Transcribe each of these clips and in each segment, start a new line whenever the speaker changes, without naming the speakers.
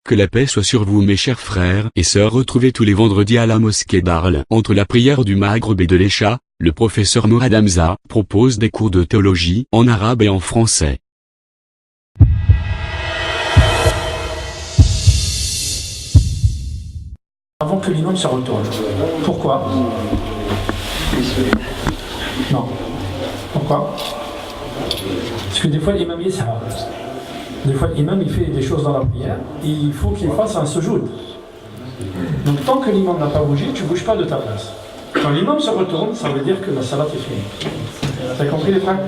Que la paix soit sur vous mes chers frères et sœurs, retrouvez tous les vendredis à la mosquée d'Arles. Entre la prière du Maghreb et de l'Écha, le professeur Mourad Hamza propose des cours de théologie en arabe et en français.
Avant que l'imam se retourne. Pourquoi? Non. Pourquoi? Parce que des fois l'imam il s'arrête. Des fois l'imam il fait des choses dans la prière et il faut qu'il fasse un sujoud. Donc tant que l'imam n'a pas bougé, tu ne bouges pas de ta place. Quand l'imam se retourne, ça veut dire que la salat est finie. Vous avez compris les frères?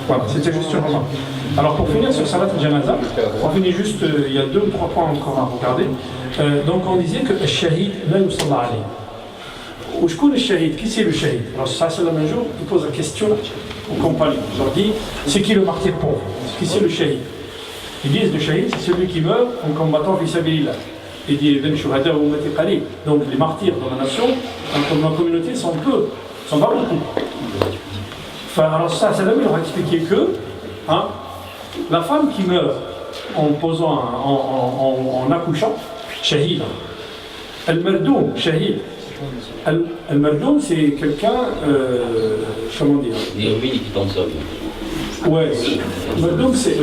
Voilà, c'était juste une remarque. Alors pour finir sur salat al-janaza, on finit juste, il y a 2 ou 3 points encore à regarder. Donc on disait que le shahid, là il salla alayhi. Où je connais le shahid? Qui c'est le shahid? Alors ça c'est le même jour, il pose la question aux compagnons. Il leur dit, c'est qui le martyr pauvre? Qui c'est le shahid? Ils disent le shahid, c'est celui qui meurt en combattant fi sabilillah. Il dit donc les martyrs dans la nation, dans la communauté, sont peu, sont pas beaucoup. Enfin, alors ça, Salam leur a expliqué que la femme qui meurt en posant, en accouchant, shahid. Al-Mardoum, shahid. Al-Mardoum, c'est quelqu'un, comment dire?
Qui tombe seul.
Ouais, donc c'est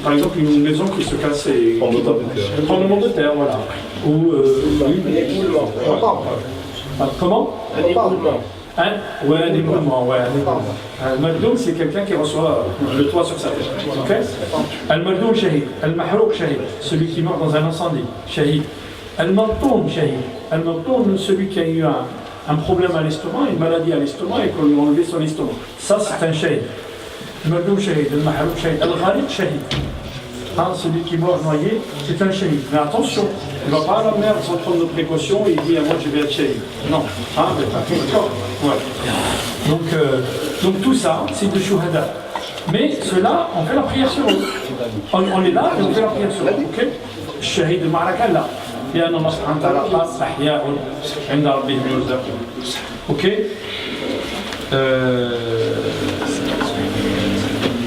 par exemple une maison qui se casse et tremblement de terre, voilà. Ou comment?
Un éboulement.
Ouais, un éboulement, ouais. Al-Mardoum, c'est quelqu'un qui reçoit le toit sur sa tête. Ok? Al-Mardoum, shahid. Al-Mahrouk, shahid. Celui qui meurt dans un incendie, shahid. Al-Martoun, shahid. Al-Martoun, celui qui a eu un problème à l'estomac, une maladie à l'estomac et qu'on lui a enlevé son estomac. Ça, c'est un shahid. Al-Mardoum shahid, Al-Mahrouk shahid, Al-Gharib shahid. Celui qui meurt noyé, c'est un shahid. Mais attention, il ne va pas à la mer sans prendre de précautions et il dit moi je vais être shahid. Non. D'accord. Ouais. Donc tout ça, c'est de shuhada. Mais ceux-là, on fait la prière sur eux. On est là et on fait la prière sur eux. Ok? Shahid al-Ma'raka là. لأن الله سبحانه وتعالى قال أحياء عند ربهم يرزقون. Ok?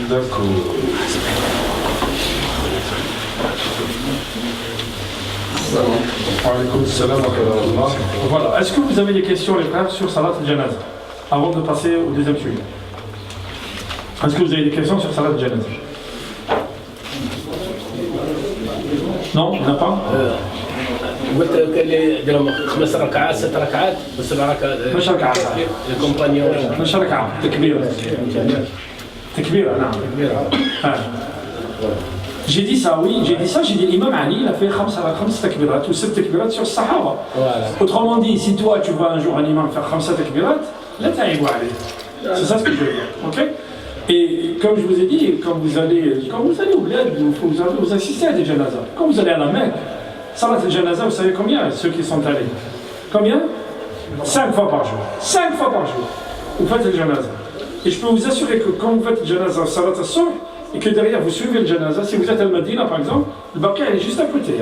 D'accord. Voilà. Est-ce que vous avez des questions, les frères, sur Salat al-Janaza avant de passer au deuxième sujet? Est-ce que vous avez des questions sur Salat al-Janaza? Non, il n'y en a pas?
قلت اللي ديرهم 5 ركعات 6 ركعات و7 ركعات.
مش ركعات.
الكومبانيون.
مش ركعة. تكبيرة. تكبيرة نعم. تكبيرة. J'ai dit ça, oui, j'ai dit l'imam Ali, il a fait 5 takbirat ou 7 takbirat sur Sahaba. Autrement dit, si toi tu vois un jour un imam faire 5 takbirat, là t'as c'est ça ce que je veux dire, ok? Et comme je vous ai dit, quand vous allez au bled, vous assistez à des janazas. Quand vous allez à la Mecque, Salat al-Janaza, vous savez combien, ceux qui sont allés? Combien? 5 fois par jour. 5 fois par jour. Vous faites le janaza. Et je peux vous assurer que quand vous faites le janaza, Salat al-Subh, et que derrière vous suivez le janaza, si vous êtes à Al-Madina par exemple, le Baqi est juste à côté.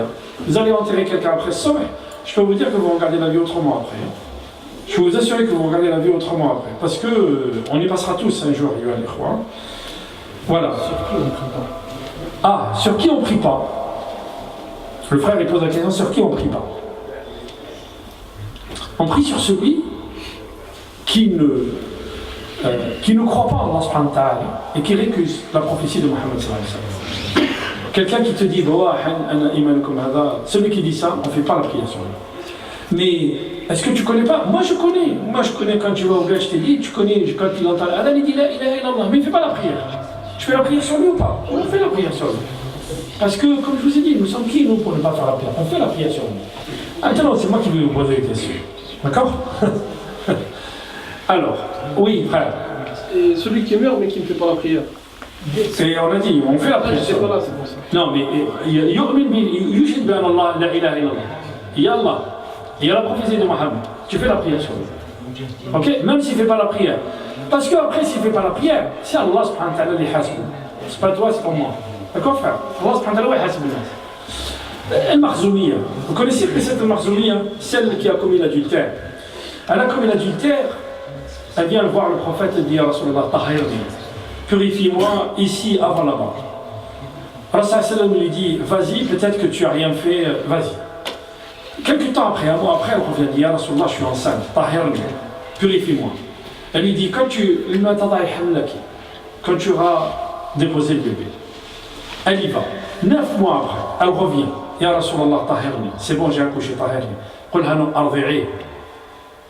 Vous allez enterrer quelqu'un après Subh, je peux vous dire que vous regardez la vie autrement après. Je peux vous assurer que vous regardez la vie autrement après. Parce que on y passera tous un jour, voilà. Sur qui on prie pas? Le frère il pose la question, sur qui on prie pas? On prie sur celui qui ne croit pas en Allah subhanahu wa ta'ala et qui récuse la prophétie de Mohammed sallallahu alayhi wa sallam. Quelqu'un qui te dit celui qui dit ça, on ne fait pas la prière sur lui. Mais est-ce que tu connais pas? Moi je connais quand tu vas au bled, je t'ai dit, tu connais quand il entend Allah, il dit la ilaha illallah, mais il ne fait pas la prière. Tu fais la prière sur lui ou pas? On fait la prière sur lui. Parce que, comme je vous ai dit, nous sommes qui nous pour ne pas faire la prière? On fait la prière sur lui. Maintenant, c'est moi qui vais vous poser des questions. D'accord? Alors, oui, frère.
Et celui qui meurt mais qui ne fait pas la prière.
Et on a dit, on fait la prière.
C'est pas là, c'est pour ça.
Non, mais yushid bi Allah, la ilaha illallah. Il y a Allah, il y a la prophétie de Mohammed. Tu fais la prière sur lui. Ok? Même s'il ne fait pas la prière. Parce qu'après, s'il ne fait pas la prière, c'est Allah subhanahu wa ta'ala li hasbou. C'est pas toi, c'est pas moi. D'accord, frère? Allah subhanahu wa ta'ala li hasbou. Al-Makhzoumiyya. Vous connaissez que cette Al-Makhzoumiyya, celle qui a commis l'adultère. Elle a commis l'adultère, elle vient voir le prophète et dit à Rasulallah, tahirni, purifie-moi ici avant là-bas. Rasul sallam lui dit vas-y, peut-être que tu n'as rien fait, vas-y. Quelques temps après, un mois après, elle revient dire ya Rasulallah, je suis enceinte, tahirni, purifie-moi. Elle lui dit quand tu auras déposé le bébé, elle y va. 9 mois après, elle revient. Ya Rasulallah, tahirni, c'est bon, j'ai accouché, tahirni. Qul hanu ardi'i.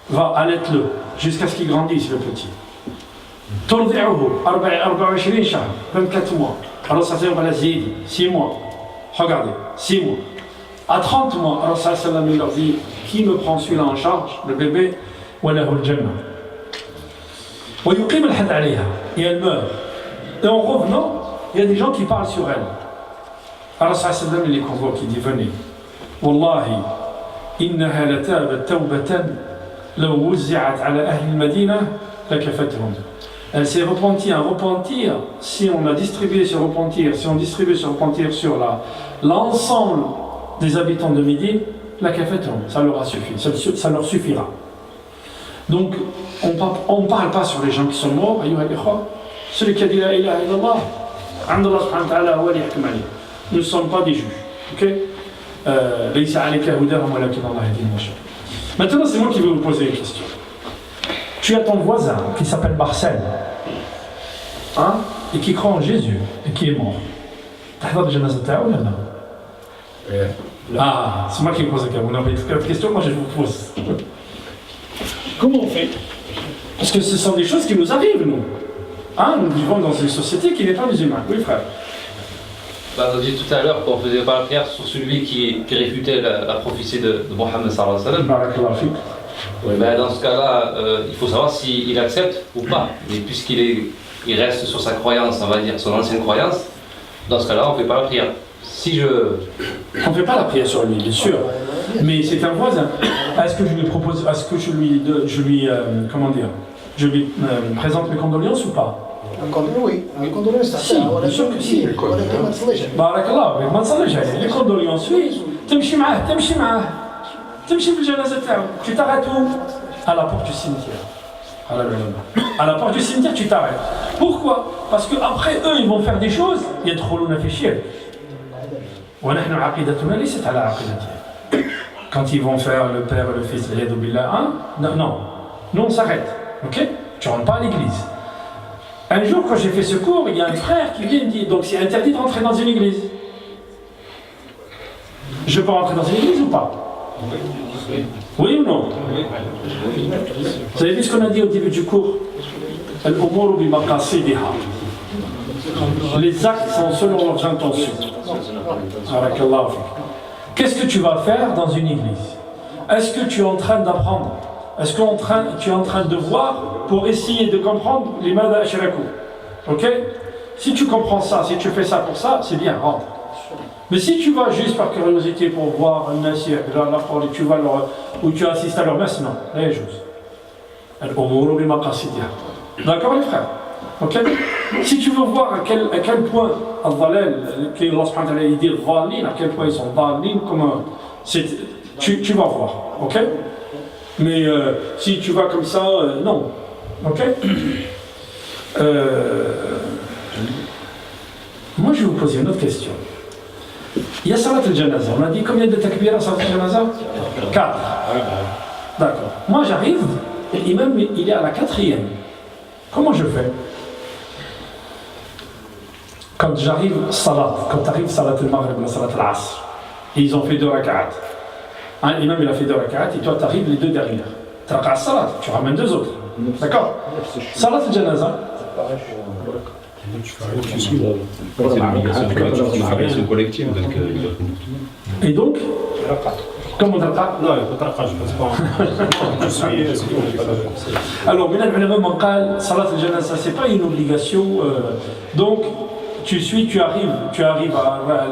Va, allaite-le, jusqu'à ce qu'il grandisse, le petit. Turdi'uhu, 24 shahr, 24 mois. Alors ça s'appelle la zid, 6 mois. Regardez, 6 mois. À 30 mois, alors ça leur dit, qui me prend celui-là en charge, le bébé, walahu al-jannah. Wa yuqim al-had alayha, et elle meurt. Et en revenant, il y a des gens qui parlent sur elle. Alors ça il les convoque, il dit, venez. Wallahi, innaha latabat tawbatan law wuzzi'at ala ahli al-Madina lakafathum. Elle s'est repentie, un repentir, si on a distribué ce repentir, si on distribue ce repentir sur l'ensemble des habitants de Médine, la kafatoum, ça leur a suffi, ça leur suffira. Donc, on ne parle pas sur les gens qui sont morts, celui qui a dit la ilaha illallah, Allah subhanahu wa ta'ala huwa li yahkum alayh. Nous ne sommes pas des juges, ok? Laysa alayka hudahum walakin Allah yahdi man yasha. Maintenant, c'est moi qui vais vous poser une question. Tu as ton voisin qui s'appelle Marcel, hein, et qui croit en Jésus, et qui est mort. T'as déjà ou là? Ah, c'est moi qui me pose la question, moi je vous pose. Comment on fait? Parce que ce sont des choses qui nous arrivent, nous. Hein, nous vivons dans une société qui n'est pas musulmane. Oui, frère.
Bah, on a dit tout à l'heure qu'on ne faisait pas la prière sur celui qui réfutait la prophétie de Mohammed sallallahu alayhi wa sallam. Oui, ben dans ce cas-là, il faut savoir s'il accepte ou pas. Mais puisqu'il reste sur sa croyance, on va dire, son ancienne croyance, dans ce cas-là, on ne fait pas la prière. On
ne fait pas la prière sur lui, bien sûr. Mais c'est un voisin. Est-ce que je lui propose, est-ce que je lui présente mes condoléances ou pas?
Oui, les condoléances.
Si, bien sûr que si. Barakallah, les condoléances, oui. تمشي في الجنازة تاعو. Tu t'arrêtes où? À la porte du cimetière. À la porte du cimetière, tu t'arrêtes. Pourquoi? Parce qu'après eux, ils vont faire des choses. يدخلون في الشرك. ونحن عقيدتنا ليست على عقيدتهم. Quand ils vont faire le père et le fils, hein? Non, on s'arrête. Ok? Tu rentres pas à l'église. Un jour, quand j'ai fait ce cours, il y a un frère qui vient me dire, donc c'est interdit de rentrer dans une église. Je peux rentrer dans une église ou pas? Oui ou non? Vous avez vu ce qu'on a dit au début du cours? Les actes sont selon leurs intentions. Qu'est-ce que tu vas faire dans une église? Est-ce que tu es en train d'apprendre? Est-ce que tu es en train de voir pour essayer de comprendre les mada ashraku? Ok? Si tu comprends ça, si tu fais ça pour ça, c'est bien, rentre. Mais si tu vas juste par curiosité pour voir un nasir, ou tu assistes à leur messe, non, la chose. D'accord les frères? Ok? Si tu veux voir à quel point al-dhalal, que Allah subhanahu wa ta'ala dit dhalin, à quel point ils sont dhalin, tu vas voir. Ok? Mais si tu vas comme ça, non. Ok? Moi je vais vous poser une autre question. Il y a Salat al-Janaza. On a dit combien de takbir à Salat al-Janaza? 4. D'accord. Moi j'arrive, et l'imam il est à la 4e. Comment je fais? Quand j'arrive quand arrive Salat al-Maghrib ou Salat al-Asr, et ils ont fait 2 rak'at. L'imam il a fait 2 rak'at, et toi tu arrives les 2 derrière. Tu rak'at Salat, tu ramènes 2 autres. D'accord? Salat al-Janaza.
C'est l'obligation collective.
Et donc, comment on a
non, il faut pas, je pense pas.
Alors, Salat al-Janaza, c'est pas une obligation. Donc, tu arrives à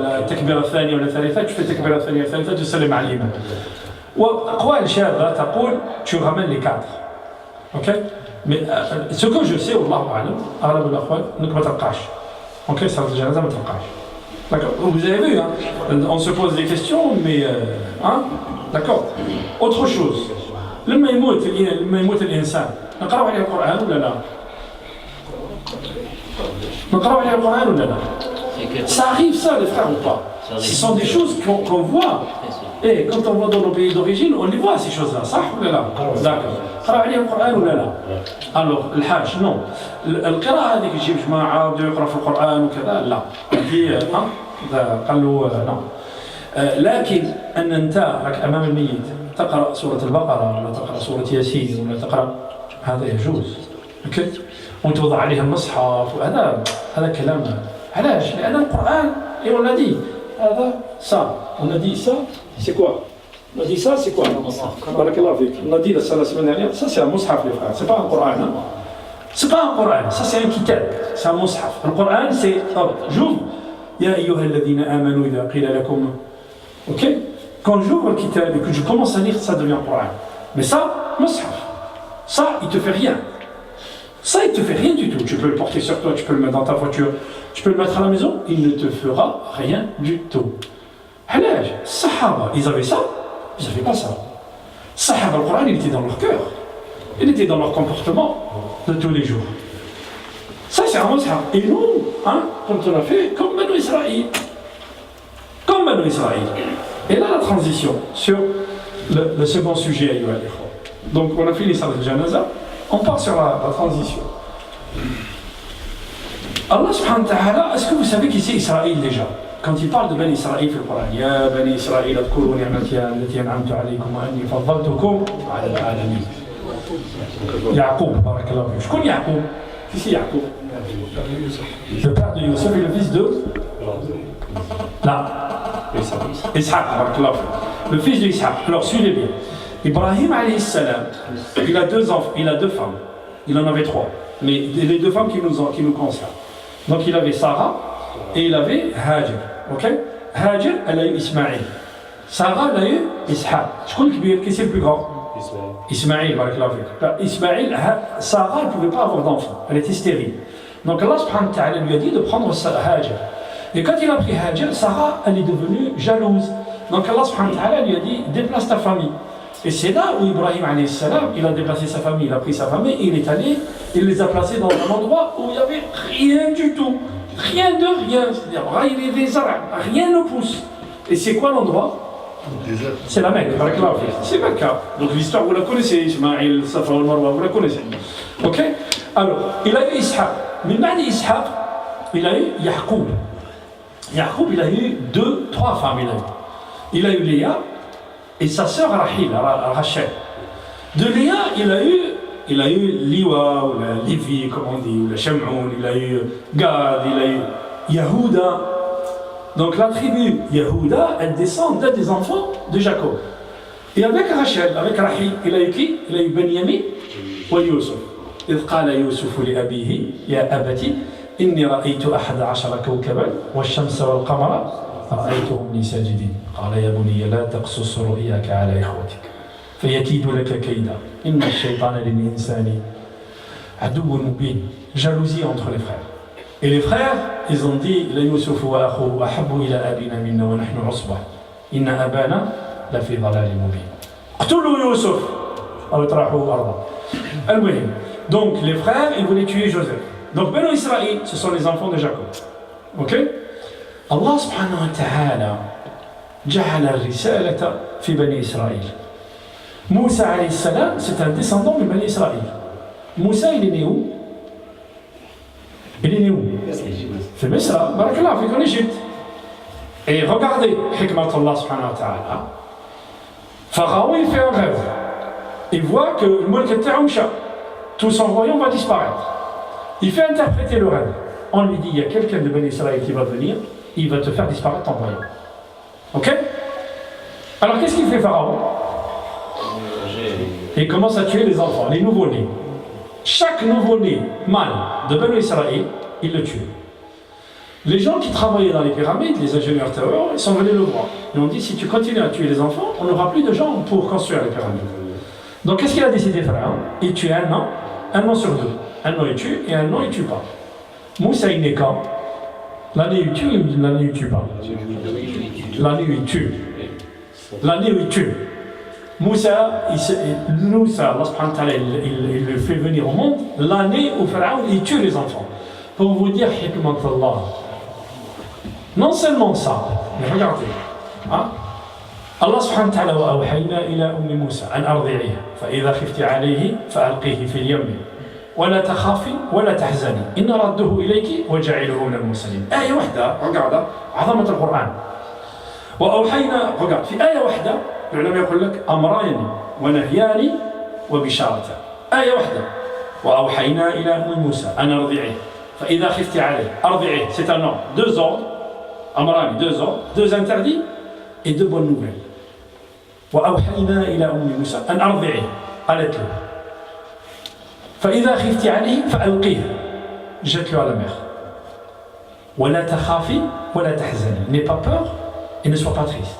la takbir al-thani ou la thalitha, tu fais takbir al-thani ou la thalitha, tu salam à l'imam. Tu ramènes les 4. Ok? Mais ce que je sais, ok, ça ne jamais d'accord. Vous avez vu, hein, on se pose des questions, mais hein, d'accord. Autre chose, le maïmout l'insan, نقرأ عليه القرآن ولا لا؟ نقرأ عليه القرآن ولا لا؟ Ça arrive ça, les frères, ou pas? Ce sont des choses qu'on voit. Et quand on va dans nos pays d'origine, on les voit ces choses-là, ça ou là? D'accord. قرأ عليهم القرآن ولا لا؟ Alors, الحاج non. القراءة هذيك يجيب جماعة وبدأ يقرأ في القرآن وكذا لا. هي قال له non. لكن أن أنت راك أمام الميت تقرأ سورة البقرة ولا تقرأ سورة ياسين ولا تقرأ هذا يجوز. اوكي؟ وتوضع عليها المصحف هذا كلام. علاش؟ لأن القرآن et on l'a dit. هذا ça. On a dit ça, c'est quoi? On a dit ça, c'est quoi? On a dit la semaine dernière, ça c'est un mushaf les frères, c'est pas un Coran. Hein? C'est pas un Coran, ça c'est un kitab, c'est un mushaf. Le Coran c'est, j'ouvre, Ya ayyuha alladhina amanu idha qila lakum. Ok? Quand j'ouvre le kitab et que je commence à lire, ça devient Coran. Mais ça, mushaf. Ça, il te fait rien. Ça, il te fait rien du tout. Tu peux le porter sur toi, tu peux le mettre dans ta voiture, tu peux le mettre à la maison, il ne te fera rien du tout. علاش؟ الصحابة ils avaient ça, ils n'avaient pas ça. الصحابة le Coran il était dans leur cœur, il était dans leur comportement de tous les jours. Ça c'est un mushaf. Et nous, hein, comme on a fait, comme Banu Israël. Comme Banu Israël. Et là la transition sur le second sujet ayyuha al-ikhwa. Donc on a fini Salat al-Janaza, on part sur la transition. Allah subhanahu wa ta'ala, est-ce que vous savez qui c'est Israël déjà? Quand il parle de Bani Israël في القرآن يا بني إسرائيل اذكروا نعمتي التي أنعمت عليكم وأني فضلتكم على العالمين. يعقوب بارك الله فيك. شكون يعقوب؟ Qui c'est Yaqub? Le père de Youssef et le fils de? Là. Ishaq بارك الله فيك. Le fils de Ishaq. Alors suivez bien. Ibrahim alayhi salam, il a deux enfants, il a deux femmes. Il en avait trois. Mais les deux femmes qui nous concernent. Donc il avait Sarah et il avait Hajar. Ok? Hajar, elle a eu Ismaïl. Sarah, elle a eu Ishaq. Je crois qui c'est le plus grand? Ismaïl. Ismaïl, Sarah, elle ne pouvait pas avoir d'enfant. Elle était stérile. Donc Allah subhanahu wa ta'ala lui a dit de prendre Hajar. Et quand il a pris Hajar, Sarah, elle est devenue jalouse. Donc Allah subhanahu wa ta'ala lui a dit déplace ta famille. Et c'est là où Ibrahim alayhi salam, il a déplacé sa famille, il a pris sa famille et il est allé, il les a placés dans un endroit où il n'y avait rien du tout. Rien de rien, c'est-à-dire rien ne pousse. Et c'est quoi l'endroit? C'est la Mecque, c'est Mecca. Donc l'histoire vous la connaissez, Ismaïl, Safa al-Marwa, vous la connaissez. Ok? Alors, il a eu Ishaq. Mais Madi Ishaq, il a eu Yaqub. Yaqub, il a eu trois femmes. Il a eu Léa et sa sœur Rachel. De Léa, il a eu Liwa, ou la Lévi, comme on dit, ou la Shamoun, il a eu Gad, il a eu Yahuda. Donc la tribu Yahuda, elle descend d'un des enfants de Jacob. Et avec Rachel, avec Rahil, il a eu qui? Il a eu Benyamin et Yusuf. إذ قال يوسف لأبيه يا أبتي إني رأيت 11 كوكبا والشمس والقمر رأيتهم لي ساجدين قال يا بني لا تقصص رؤياك على إخوتك فيكيد لك كيدا إن الشيطان للإنسان عدو مبين. Jalousie entre les frères. Et les frères, ils ont dit la Yusuf wa akhuhu ahabbu ila abina minna wa nahnu usbah inna abana la fi dhalalin mubin. اقتلوا يوسف أو اطرحوه أرضا. المهم. Donc les frères, ils voulaient tuer Joseph. Donc Banu Israël, ce sont les enfants de Jacob. Ok? Allah subhanahu wa ta'ala جعل الرسالة في بني إسرائيل. Moussa alayhi salam, c'est un descendant de Bani Israël. Moussa, il est né où? Il est né où? Fait Misra, barakallah, fait en Égypte. Et regardez, hikmat Allah subhanahu wa ta'ala. Pharaon, il fait un rêve. Il voit que le mulk al-Ta'amsha, tout son royaume va disparaître. Il fait interpréter le rêve. On lui dit, il y a quelqu'un de Bani Israël qui va venir, il va te faire disparaître ton royaume. Ok? Alors qu'est-ce qu'il fait Pharaon? Il commence à tuer les enfants, les nouveau-nés. Chaque nouveau-né mâle de Banu Israël, il le tue. Les gens qui travaillaient dans les pyramides, les ingénieurs terreurs, ils sont venus le voir. Ils ont dit, si tu continues à tuer les enfants, on n'aura plus de gens pour construire les pyramides. Donc qu'est-ce qu'il a décidé de faire? Il tue un an sur deux. Un an il tue et un an il ne tue pas. Moussa il naît quand? L'année où il tue ou l'année où il ne tue pas? L'année où il tue. L'année où il tue. Moussa, Allah subhanahu wa ta'ala, il le fait venir au monde l'année où Pharaon il tue les enfants. Pour vous dire, hikmat Allah. Non seulement ça, mais regardez. Hein? Allah subhanahu wa ta'ala وأوحينا إلى أم موسى أن أرضعيه فإذا خفت عليه فألقيه في اليم ولا تخافي ولا تحزني إن رده إليك وجعله من المرسلين. آية واحدة regardez عظمة القرآن. وأوحينا regarde في آية واحدة العلماء يقول لك أمرين ونهيان وبشارة. آية واحدة وأوحينا إلى أم موسى أن أرضعيه فإذا خفت عليه أرضعيه c'est un ordre, deux ordres أمران deux ordres, deux interdits et deux bonnes nouvelles. وأوحينا إلى أم موسى أن أرضعيه قالت له فإذا خفت عليه فألقيه jette-le à la mer ولا تخافي ولا تحزني n'aie pas peur et ne sois pas triste.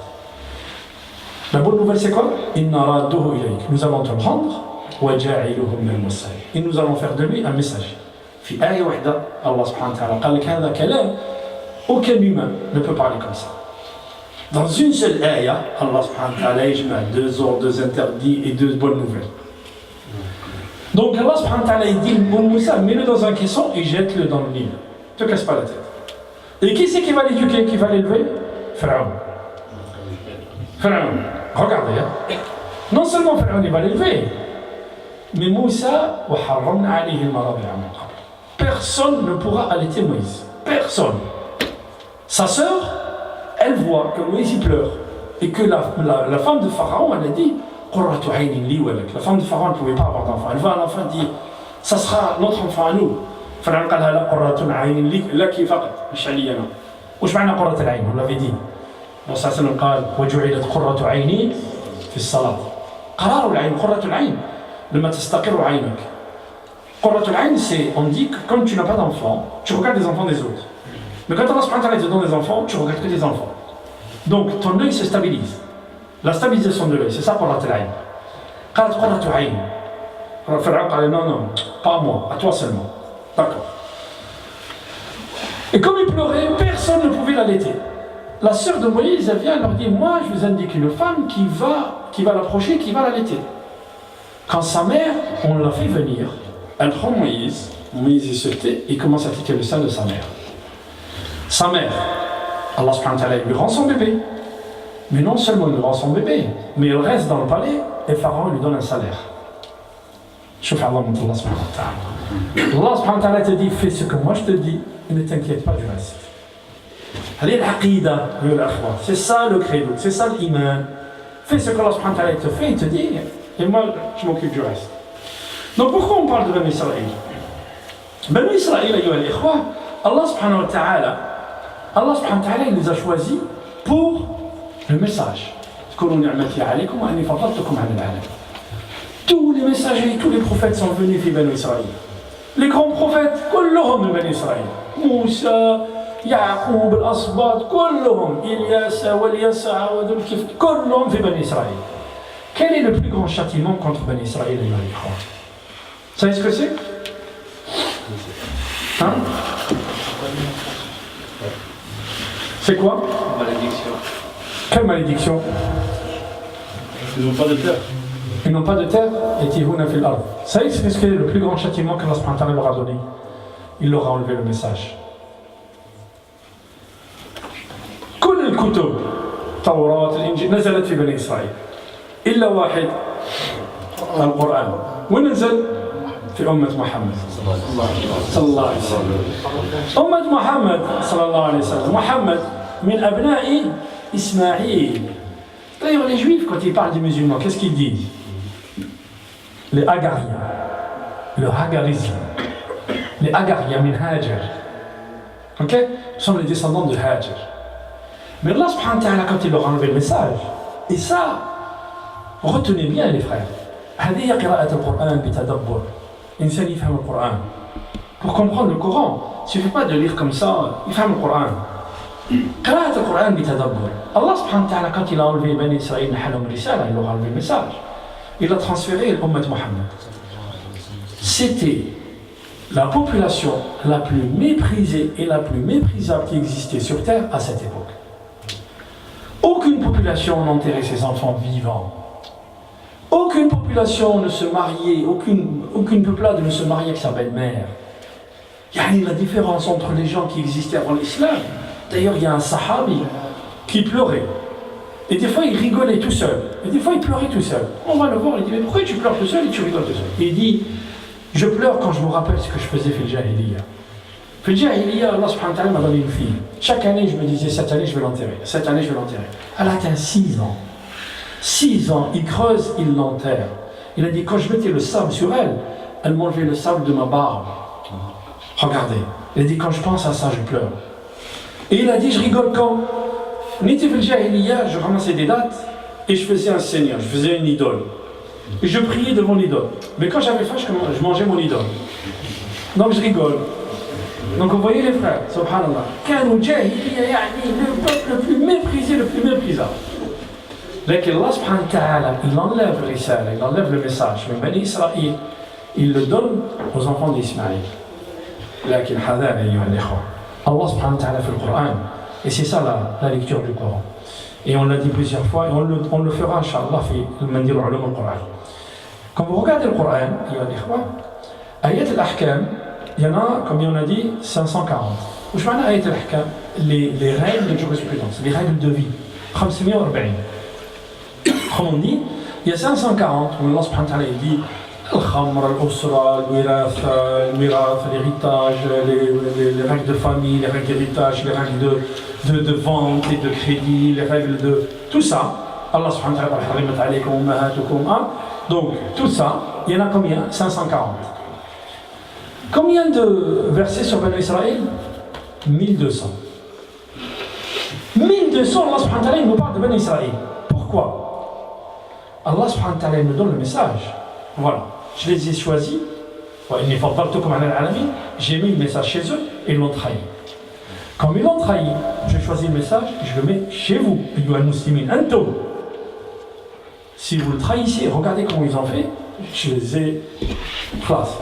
La bonne nouvelle c'est quoi? إن رده إليك nous allons te le rendre وجاعله من المرسلين et nous allons faire de lui un messager. في آية واحدة الله سبحانه وتعالى قال لك هذا كلام aucun humain ne peut parler comme ça. Dans une seule ayah, Allah subhanahu wa ta'ala yajma deux ordres, deux interdits et deux bonnes nouvelles. Donc Allah subhanahu wa ta'ala il dit Moussa, mets-le dans un caisson et jette-le dans le Nil. Ne te casse pas la tête. Et qui c'est qui va l'éduquer, qui va l'élever? Pharaon. Pharaon. Regardez. Hein. Non seulement Pharaon il va l'élever, mais Moussa, personne ne pourra allaiter Moïse. Personne. Sa sœur, elle voit que Moïse il pleure et que la femme de Pharaon elle a dit la femme de Pharaon ne pouvait pas avoir d'enfant. Elle voit un enfant dit ça sera notre enfant à nous. Pharaon قال لها قرة عين لك فقط مش علي أنا. وش معنى قرة العين؟ on l'avait dit. الرسول صلى الله عليه وسلم قال وجعلت قرة عيني في الصلاة. قرار العين قرة العين لما تستقر عينك. قرة العين c'est on dit que comme tu n'as pas d'enfant, tu regardes les enfants des autres. Mais quand Allah subhanahu wa ta'ala te donne des enfants, tu regardes que tes enfants. Donc ton œil se stabilise. La stabilisation de l'œil, c'est ça قرة العين. قالت قرة عين. فرعون قال non, pas à moi, à toi seulement. D'accord. Et comme il pleurait, personne ne pouvait l'allaiter. La sœur de Moïse, elle vient, elle leur dit moi je vous indique une femme qui va l'approcher, qui va l'allaiter. Quand sa mère, on l'a fait venir, elle prend Moïse il se tait et commence à téter le sein de sa mère. Sa mère, Allah subhanahu wa ta'ala lui rend son bébé. Mais non seulement il lui rend son bébé, mais il reste dans le palais et Pharaon lui donne un salaire. Chouf Allah subhanahu wa ta'ala. Allah subhanahu wa ta'ala te dit fais ce que moi je te dis et ne t'inquiète pas du reste. C'est ça le credo, c'est ça l'iman. Fais ce que Allah subhanahu wa ta'ala te fait, il te dit et moi je m'occupe du reste. Donc pourquoi on parle de Bani Israël? Bani Israël, Allah subhanahu wa ta'ala il les a choisis pour le message. Tous les messagers, tous les prophètes sont venus de Bani Israël. Les grands prophètes, كلهم من بني إسرائيل. موسى, يعقوب, الأسباط, كلهم. إلياس واليسع وذو الكفل, كلهم في بني إسرائيل. Quel est le plus grand châtiment contre Bani Israël? Vous savez ce que c'est? Hein? C'est quoi?
Malédiction.
Quelle malédiction?
Ils n'ont pas de terre.
Ils n'ont pas de terre et tihuna fil ard. Vous savez ce que est le plus grand châtiment que Allah leur a donné? Il leur a enlevé le message. كل الكتب التوراة الإنجيل نزلت في بني إسرائيل إلا واحد القرآن ونزل في أمة محمد صلى الله عليه وسلم. أمة محمد صلى الله عليه وسلم. محمد من أبناء إسماعيل. D'ailleurs les juifs quand ils parlent des musulmans qu'est-ce qu'ils disent? Les Hagariens, le Hagarisme, les Hagariens min Hajar, ok, sont les descendants de Hajar. Mais Allah subhanahu wa ta'ala quand il leur a enlevé le message, et ça, retenez bien les frères, هذه قراءة القرآن بتدبر. إنسان يفهم القرآن. Pour comprendre le Coran, il ne suffit pas de lire comme ça, il فهم القرآن. قراءة القرآن بتدبر. Allah subhanahu wa ta'ala quand il a enlevé Bani Israël نحلهم رسالة, il leur a enlevé le message. Il a transféré l'Ummat Muhammad. C'était la population la plus méprisée et la plus méprisable qui existait sur terre à cette époque. Aucune population n'enterrait ses enfants vivants. Aucune population ne se mariait, aucune peuplade ne se mariait avec sa belle-mère. Il y a la différence entre les gens qui existaient avant l'islam D'ailleurs, il y a un sahabi qui pleurait. Et des fois, il rigolait tout seul. Et des fois, il pleurait tout seul. On va le voir, il dit, mais pourquoi tu pleures tout seul et tu rigoles tout seul? Et il dit, je pleure quand je me rappelle ce que je faisais fil jahiliya. Fil jahiliya, Allah subhanahu wa ta'ala m'a donné une fille. Chaque année, je me disais, cette année, je vais l'enterrer. Cette année, je vais l'enterrer. Elle a atteint 6 ans. 6 ans, il creuse, il l'enterre. Il a dit, quand je mettais le sable sur elle, elle m'enlevait le sable de ma barbe. Regardez. Il a dit, quand je pense à ça, je pleure. Et il a dit, je rigole quand Niti fil jahiliya, je ramassais des dates et je faisais un seigneur, je faisais une idole. Et je priais devant l'idole. Mais quand j'avais faim, je mangeais mon idole. Donc je rigole. Donc vous voyez les frères, subhanallah. Kanu jahiliya, le peuple le plus méprisé, le plus méprisable. Lequel Allah subhanahu wa ta'ala, il enlève le risale, il enlève le message. Mais Bani Israël, il le donne aux enfants d'Ismaël. Lequel hadar ayyuha al-ikhwa. Allah subhanahu wa ta'ala fait le Coran. Et c'est ça la lecture du Coran. Et on l'a dit plusieurs fois, et on le fera, Inch'Allah, fi al-Mandir al-Ulum al-Coran. Quand vous regardez le Coran, ayat al-Ahkam, il y en a, comme on a dit, 540. Où je m'en ayat al-Ahkam, les règles de jurisprudence, les règles de vie. 540. Comme on dit, il y a 540 où Allah subhanahu wa ta'ala dit Al-Khamr, Al-Usra, Al-Mirath, l'héritage, les règles de famille, les règles d'héritage, les règles de vente et de crédit, les règles de... Tout ça, Allah subhanahu wa ta'ala harimat alaykum ummahatukum. Donc, tout ça, il y en a combien? 540. Combien de versets sur Bani Israël? 1200. 1200, Allah subhanahu wa ta'ala nous parle de Bani Israël. Pourquoi? Allah subhanahu wa ta'ala nous donne le message. Voilà. Je les ai choisis, j'ai mis le message chez eux et ils l'ont trahi. Comme ils l'ont trahi, j'ai choisi le message et je le mets chez vous. Si vous le trahissez, regardez comment ils ont fait, je les ai classés.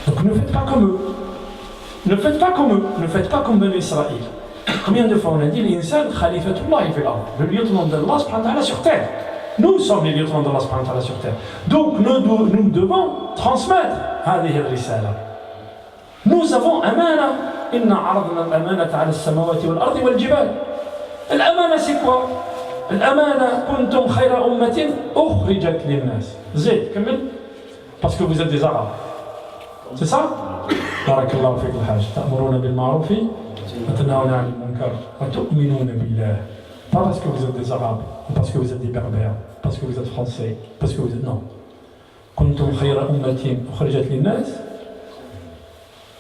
Donc ne faites pas comme eux. Ne faites pas comme eux. Ne faites pas comme Bani Israël. Combien de fois on a dit l'insan khalifatullah fil ard, le lieutenant d'Allah subhanahu wa ta'ala sur terre. Nous sommes les lieutenants d'Allah subhanahu wa ta'ala sur terre. Donc nous devons transmettre هذه الرسالة. Nous avons amana. Inna aradna al-amanata ala as-samawati wal-ardi wal-jibal. Al-amana c'est quoi? Al-amana kuntum khayra ummatin ukhrijat lin-nas. Zid, كمل. Parce que vous êtes des Arabes. C'est ça? Barakallahu fik al-hajj. Ta'muruna bil-ma'ruf wa tanhauna 'anil munkar wa tu'minuna billah. Pas parce que vous êtes des Arabes, ou parce que vous êtes des Berbères, parce que vous êtes Français, parce que vous êtes... Non. Kuntum khayra ummatin ukhrijat lin-nas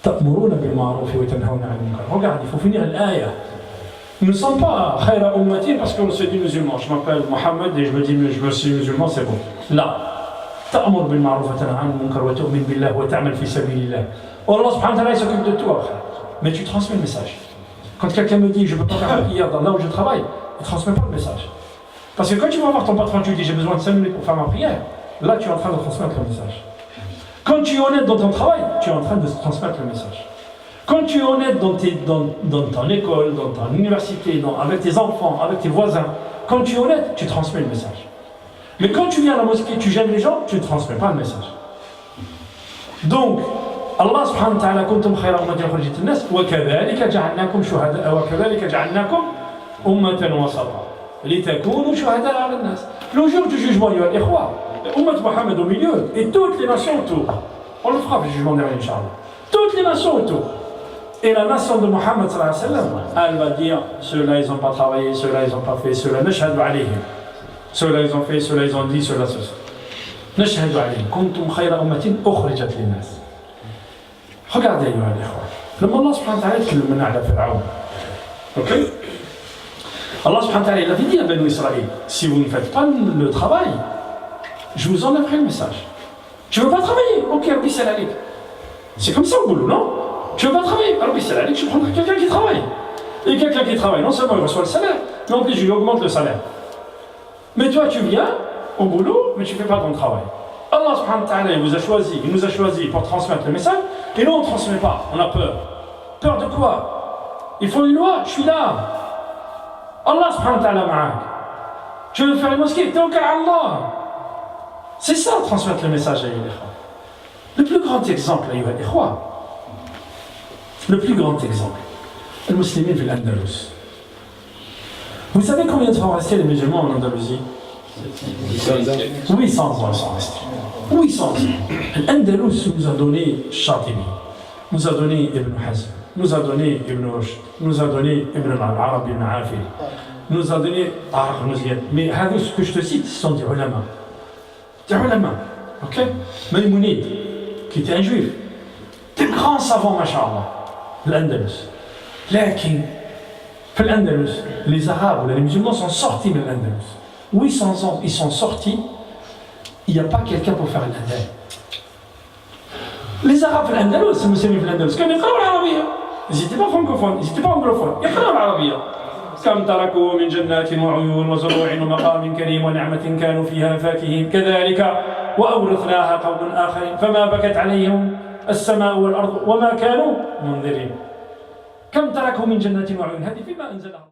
ta'muruna bil-ma'ruf wa tanhauna 'anil munkar. Regarde, il faut finir l'aya. Nous ne sommes pas khayra ummatin parce qu'on se dit musulman. Je m'appelle Mohamed et je me dis je me suis musulman, c'est bon. Là. Ta'mur bil-ma'ruf wa tanha 'anil munkar wa tu'min billah wa ta'mal fi sabilillah. Allah subhanahu wa ta'ala s'occupe de toi. Mais tu transmets le message. Quand quelqu'un me dit je ne peux pas faire la prière dans là où je travaille, ne transmets pas le message. Parce que quand tu vas voir ton patron, tu lui dis j'ai besoin de 5 minutes pour faire ma prière, là tu es en train de transmettre le message. Quand tu es honnête dans ton travail, tu es en train de transmettre le message. Quand tu es honnête dans ton école, dans ton université, avec tes enfants, avec tes voisins, quand tu es honnête, tu transmets le message. Mais quand tu viens à la mosquée, tu gênes les gens, tu ne transmets pas le message. Donc, Allah subhanahu wa ta'ala kuntum khayra ummatin ukhrijat lin-nas wa kadhalika ja'alnakum shuhada'a wa kadhalika ja'alnakum ummatan wasata litakunu shuhada'a 'ala an-nas. Le jour du jugement, il y a des rois, Ummat Mohammed au milieu et toutes les nations autour. On le fera le jugement dernier, Inch'Allah. Toutes les nations autour. Et la nation de Mohammed sallallahu alayhi wa sallam, elle va dire ceux-là ils n'ont pas travaillé, ceux-là ils n'ont pas fait, ceux-là nashhadu alayhim. Ceux-là ils ont fait, ceux-là ils ont dit, ceux-là ceux-là. Nashhadu alayhim. Kuntum khayra ummatin ukhrijat lin-nas. Regardez, le Allah subhanahu wa ta'ala qui le mena à Pharaon. Ok? Allah subhanahu wa ta'ala il avait dit à Bani Israël, si vous ne faites pas le travail, je vous enlèverai le message. Tu ne veux pas travailler? Ok, Rabbi Salalik. C'est comme ça au boulot, non? Tu ne veux pas travailler? Rabbi Salalik, je prendrai quelqu'un qui travaille. Et quelqu'un qui travaille, non seulement il reçoit le salaire, mais en plus je lui augmente le salaire. Mais toi tu viens au boulot, mais tu ne fais pas ton travail. Allah subhanahu wa ta'ala il nous a choisi pour transmettre le message, et nous on ne transmet pas, on a peur. Peur de quoi? Il faut une loi, je suis là. Allah subhanahu wa ta'ala ma'ak. Tu veux faire une mosquée, t'es au cas Allah. C'est ça transmettre le message à l'Ikhwa. Le plus grand exemple, le plus grand exemple. المسلمين في الأندلس. Vous savez combien de temps restaient les musulmans en Andalousie? 800 ans sont restés. 800 ans. L'Andalus nous a donné Chatibi, nous a donné Ibn Hazm, nous a donné Ibn Rushd, nous a donné Ibn al-Arabi al-Ma'afiri, nous a donné Arq al-Muziyad. Mais ce que je te cite, ce sont des ulama. Des ulama. Ok? Maïmounid, qui était un juif. Des grands savants, masha'Allah. L'Andalus. Lakin, l'Andalus, les Arabes ou les musulmans sont sortis de l'Andalus. 800 ans, ils sont sortis, il n'y a pas quelqu'un pour faire l'Andalus. Les Arabes de l'Andalus, les musulmans de l'Andalus, quand ils parlent l'arabe, ils n'étaient pas francophones, ils n'étaient pas anglophones, ils parlent l'arabe. كم تركوا من جنات وعيون وزروع ومقام كريم ونعمة كانوا فيها فاكهين كذلك وأورثناها قوم آخرين فما بكت عليهم السماء والأرض وما كانوا منذرين كم تركوا من جنات وعيون هذه فيما أنزلها